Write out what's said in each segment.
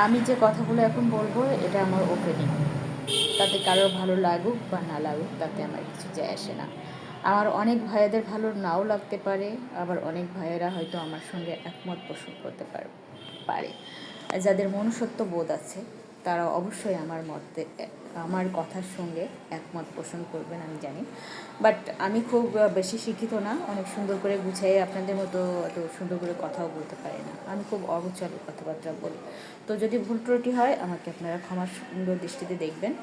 আমি যে কথাগুলো এখন বলবো এটা আমার ওপেনিং, তাতে কারোর ভালো লাগুক বা না লাগুক তাতে আমার কিছু যায় আসে না। আমার অনেক ভাইয়াদের ভালো নাও লাগতে পারে, আবার অনেক ভাইয়েরা হয়তো আমার সঙ্গে একমত পোষণ করতে পারে। যাদের মনুষ্যত্ব বোধ আছে তারা অবশ্যই আমার কথার সঙ্গে একমত পোষণ করবেন আমি জানি। বাট আমি খুব বেশি শিক্ষিত না, অনেক সুন্দর করে গুছিয়ে আপনাদের মতো এত সুন্দর করে কথাও বলতে পারি না, আমি খুব অগোছালো কথাবার্তা বলি। তো যদি ভুল ত্রুটি হয় আমাকে আপনারা ক্ষমা সুন্দর দৃষ্টিতে দেখবেন।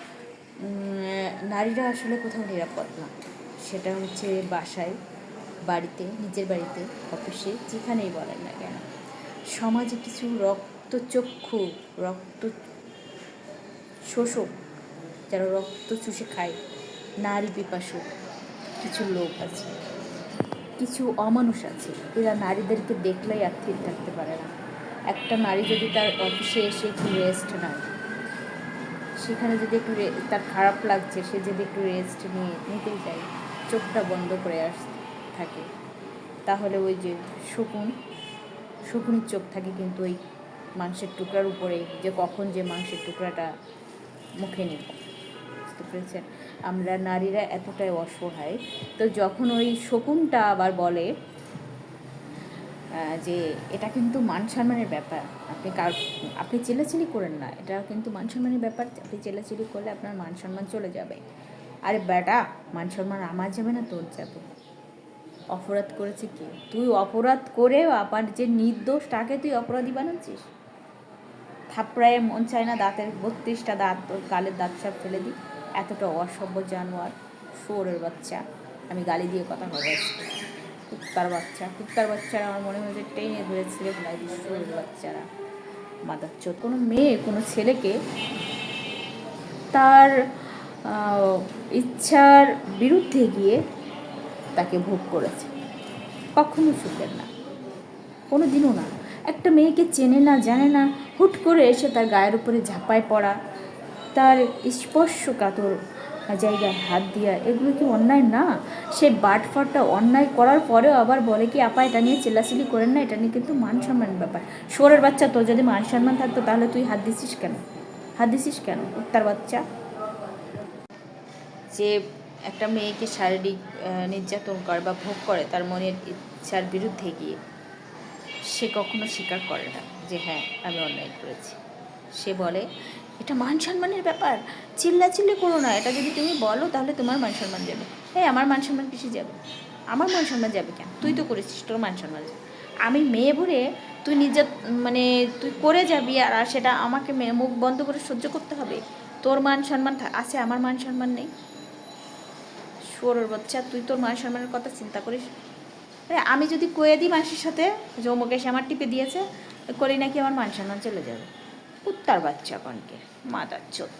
নারীরা আসলে কোথাও নিরাপদ না, সেটা হচ্ছে বাসায়, বাড়িতে, নিজের বাড়িতে, অফিসে, যেখানেই বলেন না কেন। সমাজে কিছু রক্তচক্ষু, রক্ত শোষক, যারা রক্ত চুষে খায়, নারী পিপাসু কিছু লোক আছে, কিছু অমানুষ আছে, এরা নারীদেরকে দেখলেই আর ঠিক থাকতে পারে না। একটা নারী যদি তার অফিসে এসে একটু রেস্ট নেয়, সেখানে যদি একটু তার খারাপ লাগছে, সে যদি একটু রেস্ট নিতেই চায়, চোখটা বন্ধ করে থাকে, তাহলে ওই যে শকুনির চোখ থাকে কিন্তু ওই মাংসের টুকরার উপরে, যে কখন যে মাংসের টুকরাটা মুখে নেব। বুঝতে পেরেছেন? আমরা নারীরা এতটাই অসহায়। তো যখন ওই শকুনটা আবার বলে যে এটা কিন্তু মান সম্মানের ব্যাপার, আপনি চিল্লাচিল্লি করেন না, এটা কিন্তু মান সম্মানের ব্যাপার, আপনি চিল্লাচিল্লি করলে আপনার মান সম্মান চলে যাবে। আরে বেটা, মান সম্মান আমার যাবে না তোর যাবে। অপরাধ করেছে কি? তুই অপরাধ করেও আবার যে নির্দোষ তাকে তুই অপরাধী বানাচ্ছিস। থাপড়ায় মন চায় না দাঁতের 32টা দাঁত, তোর গালের দাঁত সব ফেলে দিই। এতটা অসভ্য জানোয়ার, শুয়োরের বাচ্চা। আমি গালি দিয়ে কথা বলবো আজকে। কুত্তার বাচ্চারা আমার মনে হয়েছে টেনে ধরে ছিঁড়ে ফেলাই দিই। শুয়োরের বাচ্চারা, মাদারচোদ। কোনো মেয়ে কোনো ছেলেকে তার ইচ্ছার বিরুদ্ধে গিয়ে তাকে ভোগ করেছে, কখনো শুনবেন না, কোনো দিনও না। একটা মেয়েকে চেনে না জানে না, হুট করে এসে তার গায়ের উপরে ঝাঁপায় পড়া, তার স্পর্শকাতর জায়গায় হাত দেওয়া, এগুলো কি অন্যায় না? সে বাটফাটটা অন্যায় করার পরেও আবার বলে কি আপা এটা নিয়ে চিল্লাচিল্লি করেন না, এটা নিয়ে কিন্তু মান সম্মানের ব্যাপার। শুয়োরের বাচ্চা, তোর যদি মান সম্মান থাকতো তাহলে তুই হাত দিছিস কেন কুত্তার বাচ্চা? যে একটা মেয়েকে শারীরিক নির্যাতন করে বা ভোগ করে তার মনের ইচ্ছার বিরুদ্ধে গিয়ে, সে কখনো স্বীকার করে না যে হ্যাঁ আমি অন্যায় করেছি। সে বলে এটা মান সম্মানের ব্যাপার, চিল্লাচিল্লি করো না, এটা যদি তুমি বলো তাহলে তোমার মান সম্মান যাবে। হ্যাঁ, আমার মান সম্মান কিসে যাবে? আমার মান সম্মান যাবে কেন? তুই তো করেছিস, তোর মান সম্মান যাবে। আমি মেয়ে ভরে তুই তুই করে যাবি আর সেটা আমাকে মুখ বন্ধ করে সহ্য করতে হবে? তোর মান সম্মান আছে, আমার মান সম্মান নেই? শুয়োরের বাচ্চা, তুই তোর মান সম্মানের কথা চিন্তা করিস? আমি যদি কয়ে দিই মানুষের সাথে যে অমুক এসে আমার টিপে দিয়েছে, করি নাকি আমার মান সম্মান চলে যাবে। কুত্তার বাচ্চা কনকে, মাদার চোদ।